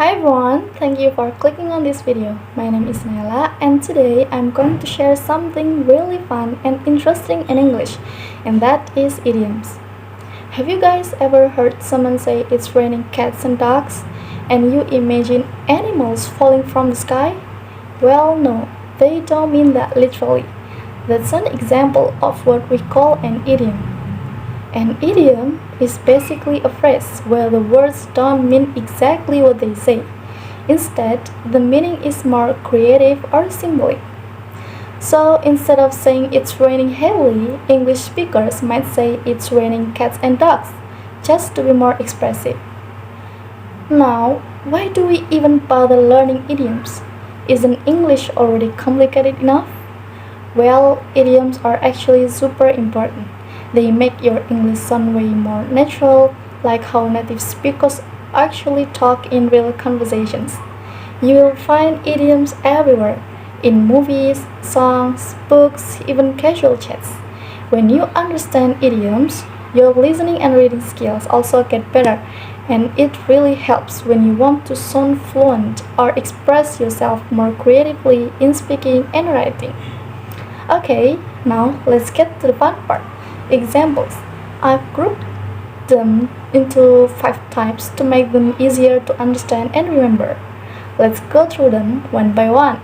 Hi everyone, thank you for clicking on this video. My name is Naela and today I'm going to share something really fun and interesting in English, and that is idioms. Have you guys ever heard someone say it's raining cats and dogs and you imagine animals falling from the sky? Well, no, they don't mean that literally. That's an example of what we call an idiom. An idiom is basically a phrase where the words don't mean exactly what they say. Instead, the meaning is more creative or symbolic. So instead of saying it's raining heavily, English speakers might say it's raining cats and dogs, just to be more expressive. Now, why do we even bother learning idioms? Isn't English already complicated enough? Well, idioms are actually super important. They make your English sound way more natural, like how native speakers actually talk in real conversations. You will find idioms everywhere, in movies, songs, books, even casual chats. When you understand idioms, your listening and reading skills also get better, and it really helps when you want to sound fluent or express yourself more creatively in speaking and writing. Okay, now let's get to the fun part. Examples. I've grouped them into 5 types to make them easier to understand and remember. Let's go through them one by one.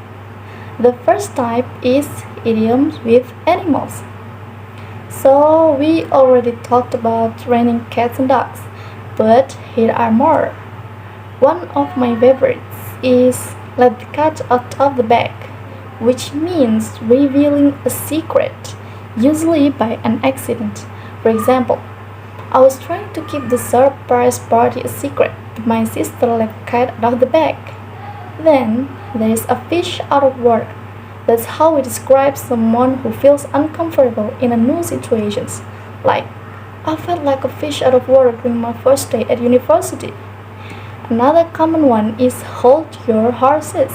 The first type is idioms with animals. So we already talked about raining cats and dogs, but here are more. One of my favorites is let the cat out of the bag, which means revealing a secret, usually by an accident. For example, I was trying to keep the surprise party a secret, but my sister let the cat out of the bag. Then there is a fish out of water. That's how we describe someone who feels uncomfortable in a new situations. Like, I felt like a fish out of water during my first day at university. Another common one is hold your horses.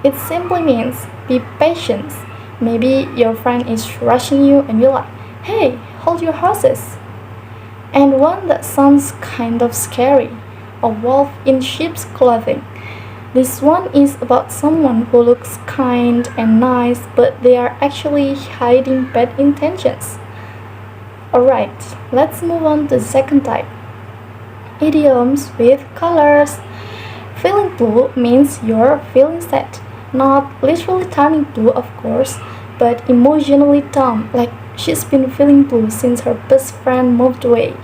It simply means be patient. Maybe your friend is rushing you and you're like, hey, hold your horses. And one that sounds kind of scary, a wolf in sheep's clothing. This one is about someone who looks kind and nice, but they are actually hiding bad intentions. Alright, let's move on to the second type. Idioms with colors. Feeling blue means you're feeling sad. Not literally turning blue, of course, but emotionally down, like she's been feeling blue since her best friend moved away.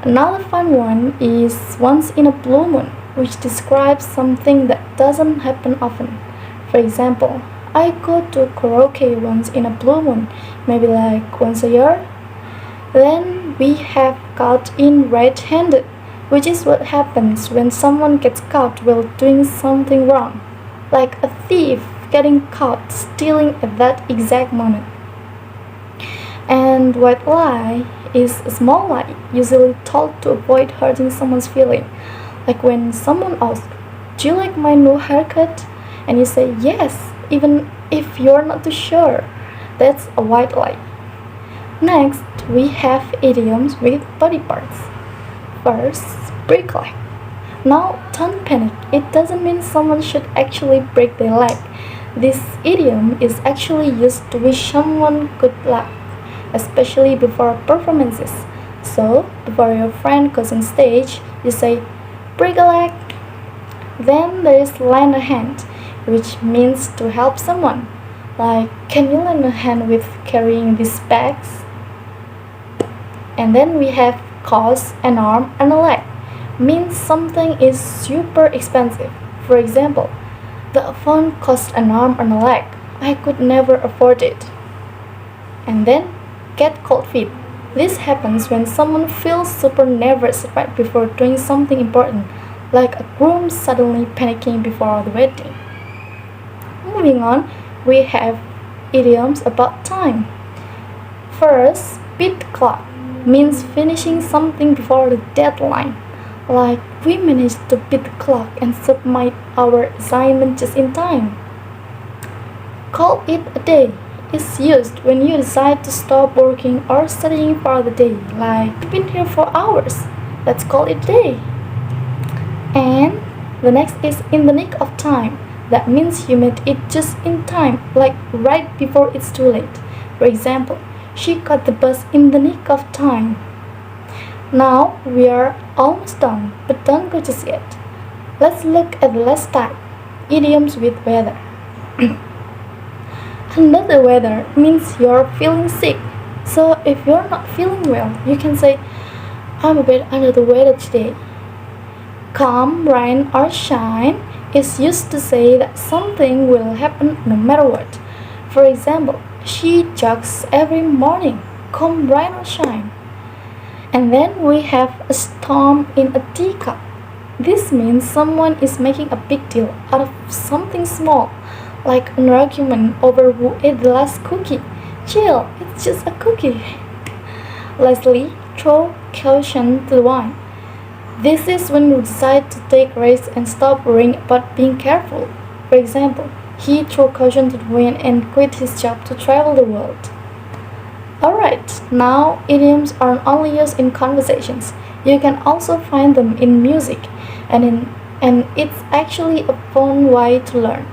Another fun one is once in a blue moon, which describes something that doesn't happen often. For example, I go to karaoke once in a blue moon, maybe like once a year. Then we have caught in red-handed, which is what happens when someone gets caught while doing something wrong, like a thief getting caught stealing at that exact moment. And white lie is a small lie, usually told to avoid hurting someone's feeling. Like when someone asks, do you like my new haircut? And you say yes, even if you're not too sure. That's a white lie. Next, we have idioms with body parts. First, break leg. Now, don't panic. It doesn't mean someone should actually break their leg. This idiom is actually used to wish someone good luck, especially before performances. So, before your friend goes on stage, you say, break a leg. Then there is lend a hand, which means to help someone. Like, can you lend a hand with carrying these bags? And then we have cost an arm and a leg. Means something is super expensive. For example, the phone cost an arm and a leg. I could never afford it. And then, get cold feet. This happens when someone feels super nervous right before doing something important, like a groom suddenly panicking before the wedding. Moving on, we have idioms about time. First, beat the clock means finishing something before the deadline. Like, we managed to beat the clock and submit our assignment just in time. Call it a day is used when you decide to stop working or studying for the day. Like, we've been here for hours, let's call it a day. And The next is in the nick of time. That means you made it just in time, like right before it's too late. For example, she caught the bus in the nick of time. Now we are almost done, but don't go just yet. Let's look at the last type, idioms with weather. Under the weather means you're feeling sick. So if you're not feeling well, you can say, I'm a bit under the weather today. Come, rain or shine is used to say that something will happen no matter what. For example, she jogs every morning, come rain or shine. And then we have a storm in a teacup. This means someone is making a big deal out of something small, like an argument over who ate the last cookie. Chill, it's just a cookie. Lastly, throw caution to the wind. This is when you decide to take risks and stop worrying about being careful. For example, he threw caution to the wind and quit his job to travel the world. Alright, now idioms aren't only used in conversations. You can also find them in music, and it's actually a fun way to learn.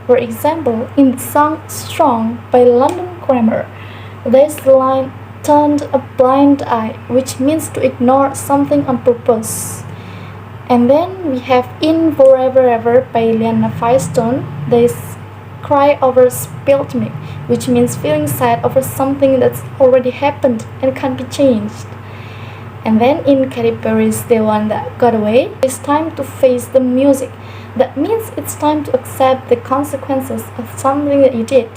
For example, in the song Strong by London Grammar, there's the line turned a blind eye, which means to ignore something on purpose. And then we have In Forever Ever by Liana Firestone. There's cry over spilled milk, which means feeling sad over something that's already happened and can't be changed. And then in Katy Perry's The One That Got Away, it's time to face the music. That means it's time to accept the consequences of something that you did.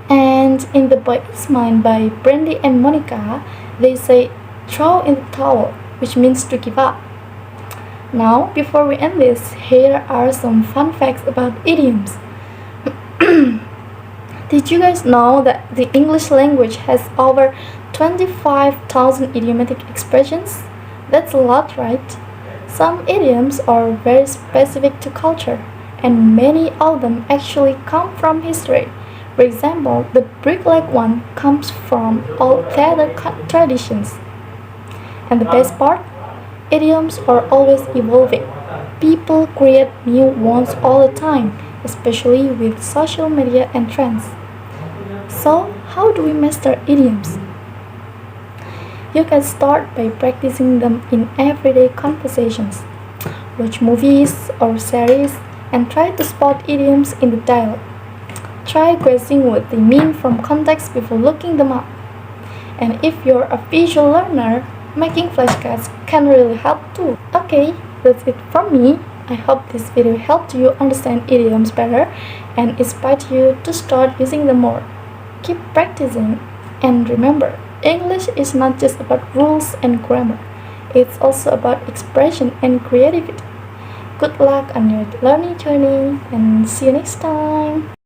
And in The Boy Is Mine by Brandy and Monica, they say throw in the towel, which means to give up. Now, before we end this, here are some fun facts about idioms. Did you guys know that the English language has over 25,000 idiomatic expressions? That's a lot, right? Some idioms are very specific to culture, and many of them actually come from history. For example, the brick-leg one comes from old theater traditions. And the best part? Idioms are always evolving. People create new ones all the time, especially with social media and trends. So, how do we master idioms? You can start by practicing them in everyday conversations. Watch movies or series and try to spot idioms in the dialogue. Try guessing what they mean from context before looking them up. And if you're a visual learner, making flashcards can really help too. Okay, that's it from me. I hope this video helped you understand idioms better and inspired you to start using them more. Keep practicing, and remember, English is not just about rules and grammar. It's also about expression and creativity. Good luck on your learning journey, and see you next time.